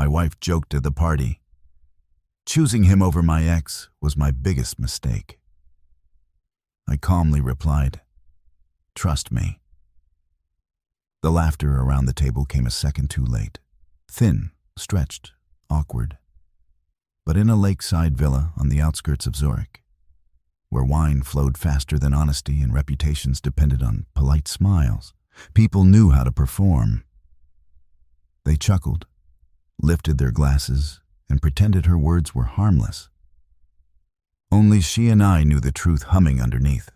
wife joked at the party. Choosing him over my ex was my biggest mistake. I calmly replied, "Trust me." The laughter around the table came a second too late. Thin, stretched, awkward. But in a lakeside villa on the outskirts of Zurich, where wine flowed faster than honesty and reputations depended on polite smiles, people knew how to perform. They chuckled, lifted their glasses, and pretended her words were harmless. Only she and I knew the truth humming underneath.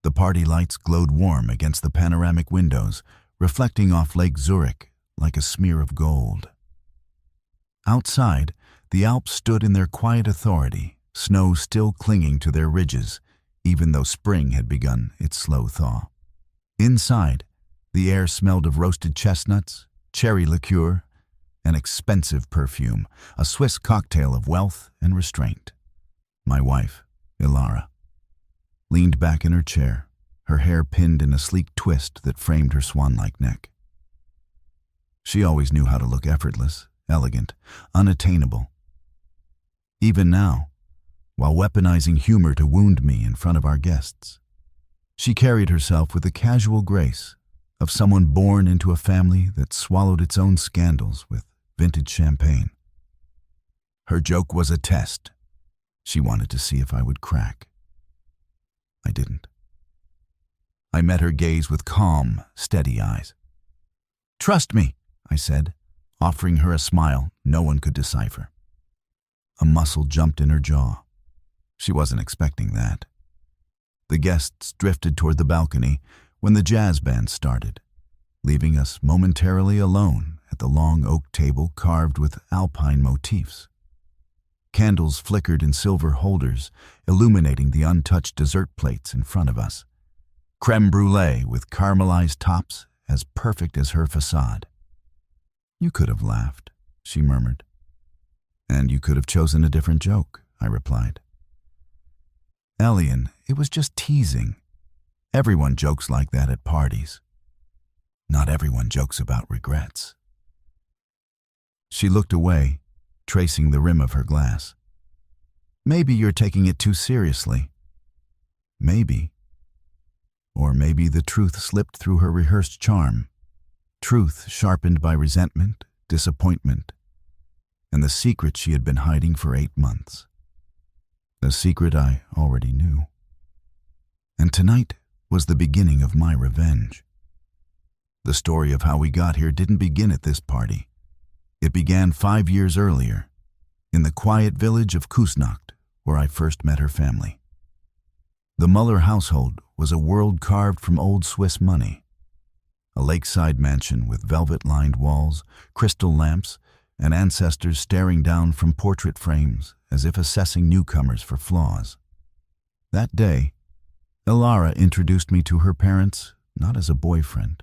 The party lights glowed warm against the panoramic windows, reflecting off Lake Zurich like a smear of gold. Outside, the Alps stood in their quiet authority, snow still clinging to their ridges, even though spring had begun its slow thaw. Inside, the air smelled of roasted chestnuts, cherry liqueur, an expensive perfume, a Swiss cocktail of wealth and restraint. My wife, Ilara, leaned back in her chair, her hair pinned in a sleek twist that framed her swan-like neck. She always knew how to look effortless, elegant, unattainable. Even now, while weaponizing humor to wound me in front of our guests, she carried herself with the casual grace of someone born into a family that swallowed its own scandals with vintage champagne. Her joke was a test. She wanted to see if I would crack. I didn't. I met her gaze with calm, steady eyes. "Trust me," I said, offering her a smile no one could decipher. A muscle jumped in her jaw. She wasn't expecting that. The guests drifted toward the balcony when the jazz band started, leaving us momentarily alone at the long oak table carved with alpine motifs. Candles flickered in silver holders, illuminating the untouched dessert plates in front of us. Creme brulee with caramelized tops as perfect as her facade. "You could have laughed," she murmured. "And you could have chosen a different joke," I replied. "Elian, it was just teasing. Everyone jokes like that at parties. Not everyone jokes about regrets." She looked away, tracing the rim of her glass. "Maybe you're taking it too seriously." Maybe. Or maybe the truth slipped through her rehearsed charm. Truth sharpened by resentment, disappointment, and the secret she had been hiding for 8 months. A secret I already knew. And tonight was the beginning of my revenge. The story of how we got here didn't begin at this party. It began 5 years earlier, in the quiet village of Kusnacht, where I first met her family. The Muller household was a world carved from old Swiss money. A lakeside mansion with velvet-lined walls, crystal lamps, and ancestors staring down from portrait frames as if assessing newcomers for flaws. That day, Ilara introduced me to her parents not as a boyfriend,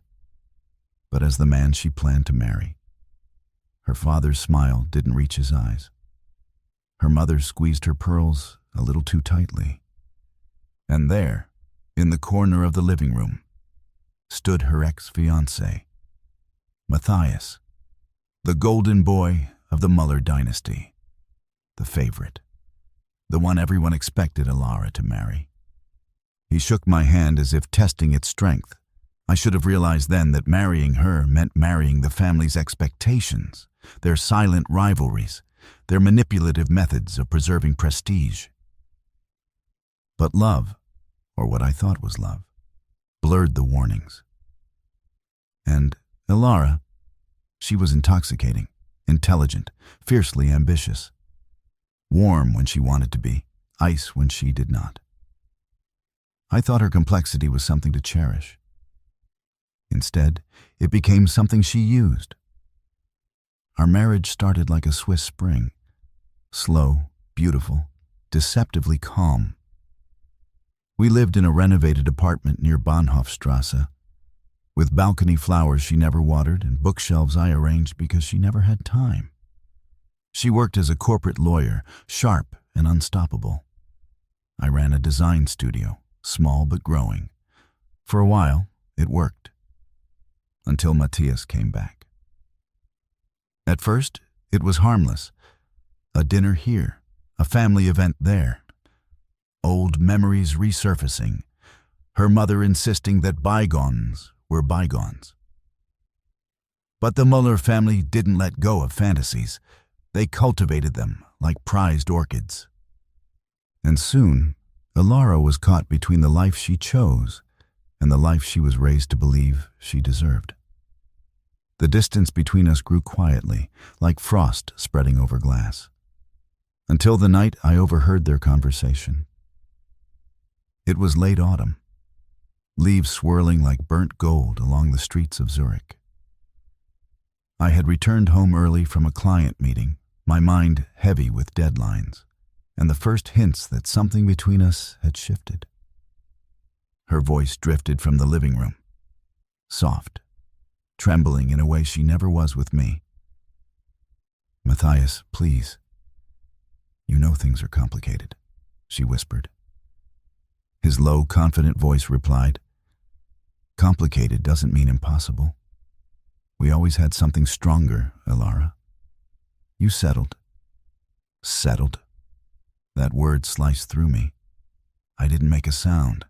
but as the man she planned to marry. Her father's smile didn't reach his eyes. Her mother squeezed her pearls a little too tightly. And there, in the corner of the living room, stood her ex-fiancé, Matthias, the golden boy of the Muller dynasty, the favorite, the one everyone expected Ilara to marry. He shook my hand as if testing its strength. I should have realized then that marrying her meant marrying the family's expectations, their silent rivalries, their manipulative methods of preserving prestige. But love, or what I thought was love, blurred the warnings. And Ilara, she was intoxicating, intelligent, fiercely ambitious. Warm when she wanted to be, ice when she did not. I thought her complexity was something to cherish. Instead, it became something she used. Our marriage started like a Swiss spring, slow, beautiful, deceptively calm. We lived in a renovated apartment near Bahnhofstrasse, with balcony flowers she never watered and bookshelves I arranged because she never had time. She worked as a corporate lawyer, sharp and unstoppable. I ran a design studio, small but growing. For a while, it worked. Until Matthias came back. At first, It was harmless. A dinner here, a family event there. Old memories resurfacing, her mother insisting that bygones were bygones. But the Muller family didn't let go of fantasies. They cultivated them like prized orchids. And soon, Ilara was caught between the life she chose and the life she was raised to believe she deserved. The distance between us grew quietly, like frost spreading over glass, until the night I overheard their conversation. It was late autumn, leaves swirling like burnt gold along the streets of Zurich. I had returned home early from a client meeting, my mind heavy with deadlines, and the first hints that something between us had shifted. Her voice drifted from the living room, soft, trembling in a way she never was with me. "Matthias, please. You know things are complicated," she whispered. His low, confident voice replied, "Complicated doesn't mean impossible. We always had something stronger, Ilara. You settled." Settled? That word sliced through me. I didn't make a sound.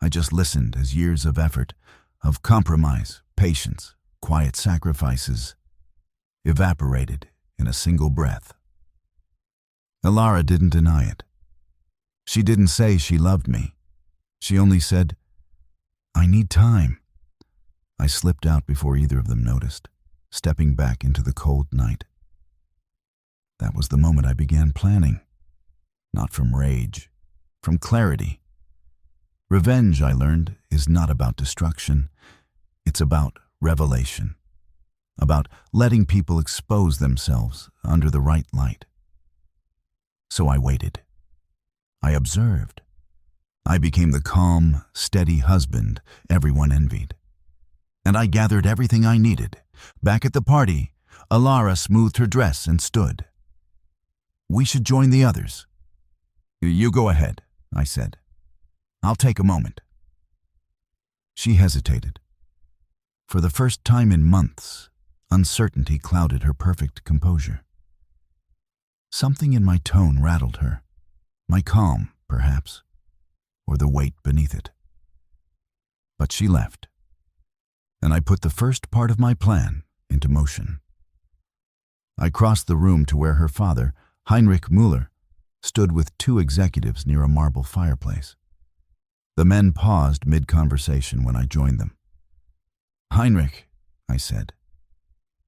I just listened as years of effort, of compromise, patience, quiet sacrifices, evaporated in a single breath. Ilara didn't deny it. She didn't say she loved me. She only said, "I need time." I slipped out before either of them noticed, stepping back into the cold night. That was the moment I began planning. Not from rage, from clarity. Revenge, I learned, is not about destruction. It's about revelation. About letting people expose themselves under the right light. So I waited. I observed. I became the calm, steady husband everyone envied. And I gathered everything I needed. Back at the party, Ilara smoothed her dress and stood. "We should join the others." "You go ahead," I said. "I'll take a moment." She hesitated. For the first time in months, uncertainty clouded her perfect composure. Something in my tone rattled her. My calm, perhaps, or the weight beneath it. But she left, and I put the first part of my plan into motion. I crossed the room to where her father, Heinrich Müller, stood with two executives near a marble fireplace. The men paused mid-conversation when I joined them. "Heinrich," I said,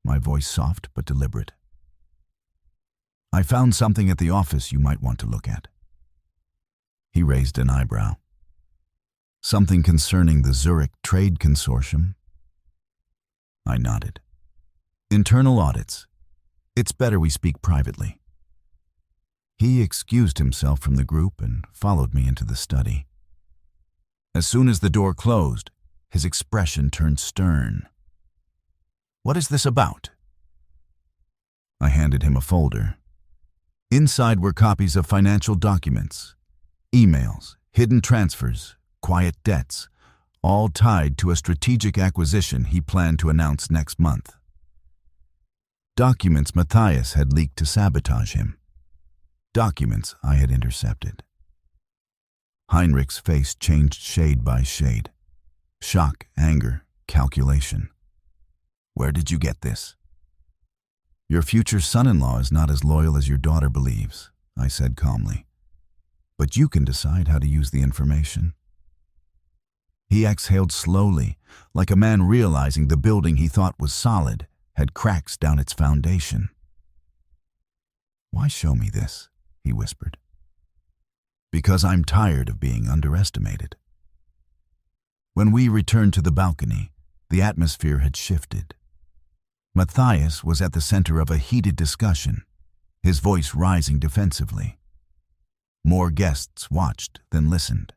my voice soft but deliberate. "I found something at the office you might want to look at." He raised an eyebrow. "Something concerning the Zurich Trade Consortium?" I nodded. "Internal audits. It's better we speak privately." He excused himself from the group and followed me into the study. As soon as the door closed, his expression turned stern. "What is this about?" I handed him a folder. Inside were copies of financial documents, emails, hidden transfers, quiet debts, all tied to a strategic acquisition he planned to announce next month. Documents Matthias had leaked to sabotage him. Documents I had intercepted. Heinrich's face changed shade by shade. Shock, anger, calculation. "Where did you get this?" "Your future son-in-law is not as loyal as your daughter believes," I said calmly. "But you can decide how to use the information." He exhaled slowly, like a man realizing the building he thought was solid had cracks down its foundation. "Why show me this?" he whispered. "Because I'm tired of being underestimated." When we returned to the balcony, the atmosphere had shifted. Matthias was at the center of a heated discussion, his voice rising defensively. More guests watched than listened.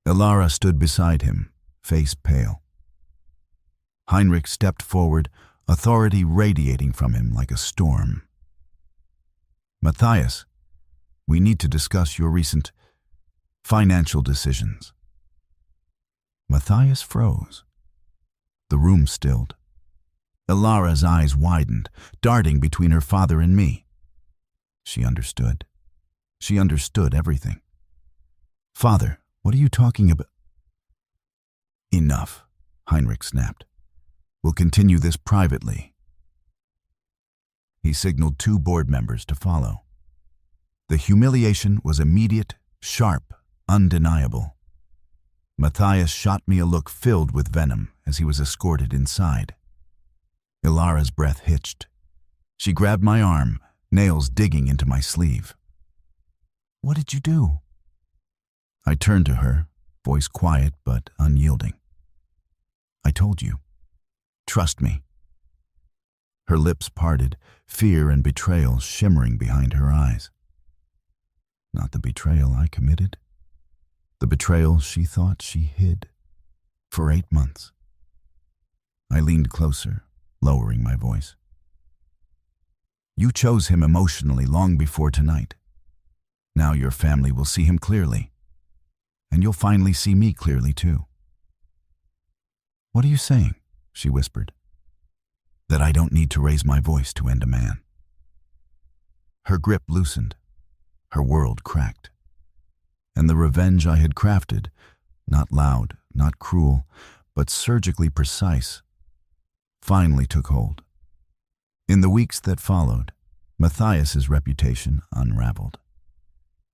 Ilara stood beside him, face pale. Heinrich stepped forward, authority radiating from him like a storm. "Matthias, we need to discuss your recent financial decisions." Matthias froze. The room stilled. Ilara's eyes widened, darting between her father and me. She understood. She understood everything. "Father, what are you talking about?" "Enough," Heinrich snapped. "We'll continue this privately." He signaled 2 board members to follow. The humiliation was immediate, sharp, undeniable. Matthias shot me a look filled with venom as he was escorted inside. Ilara's breath hitched. She grabbed my arm, nails digging into my sleeve. "What did you do?" I turned to her, voice quiet but unyielding. "I told you. Trust me." Her lips parted, fear and betrayal shimmering behind her eyes. Not the betrayal I committed. The betrayal she thought she hid. For 8 months. I leaned closer, lowering my voice. "You chose him emotionally long before tonight. Now your family will see him clearly. And you'll finally see me clearly too." "What are you saying?" she whispered. "That I don't need to raise my voice to end a man." Her grip loosened. Her world cracked. And the revenge I had crafted, not loud, not cruel, but surgically precise, finally took hold. In the weeks that followed, Matthias's reputation unraveled.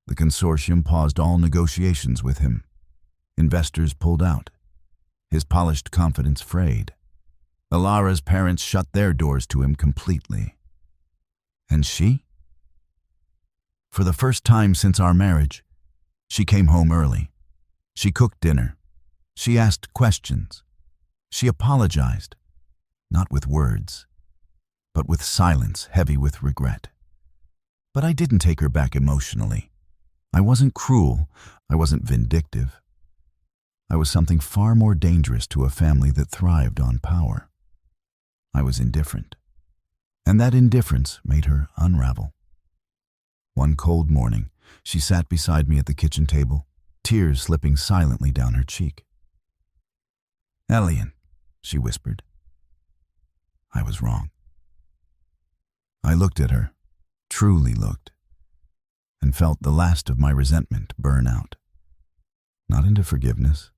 The consortium paused all negotiations with him. Investors pulled out. His polished confidence frayed. Ilara's parents shut their doors to him completely. And she? For the first time since our marriage, she came home early. She cooked dinner. She asked questions. She apologized, not with words, but with silence heavy with regret. But I didn't take her back emotionally. I wasn't cruel. I wasn't vindictive. I was something far more dangerous to a family that thrived on power. I was indifferent. And that indifference made her unravel. One cold morning, she sat beside me at the kitchen table, tears slipping silently down her cheek. "Elian," she whispered. I was wrong. I looked at her, truly looked, and felt the last of my resentment burn out. Not into forgiveness,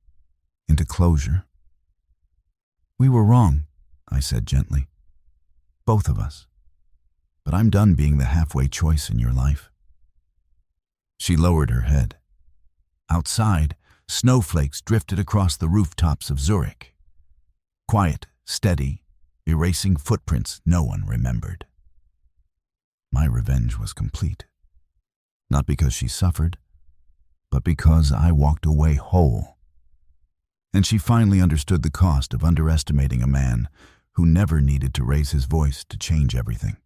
into closure. "We were wrong," I said gently. "Both of us. But I'm done being the halfway choice in your life." She lowered her head. Outside, snowflakes drifted across the rooftops of Zurich. Quiet, steady, erasing footprints no one remembered. My revenge was complete. Not because she suffered, but because I walked away whole. And she finally understood the cost of underestimating a man who never needed to raise his voice to change everything.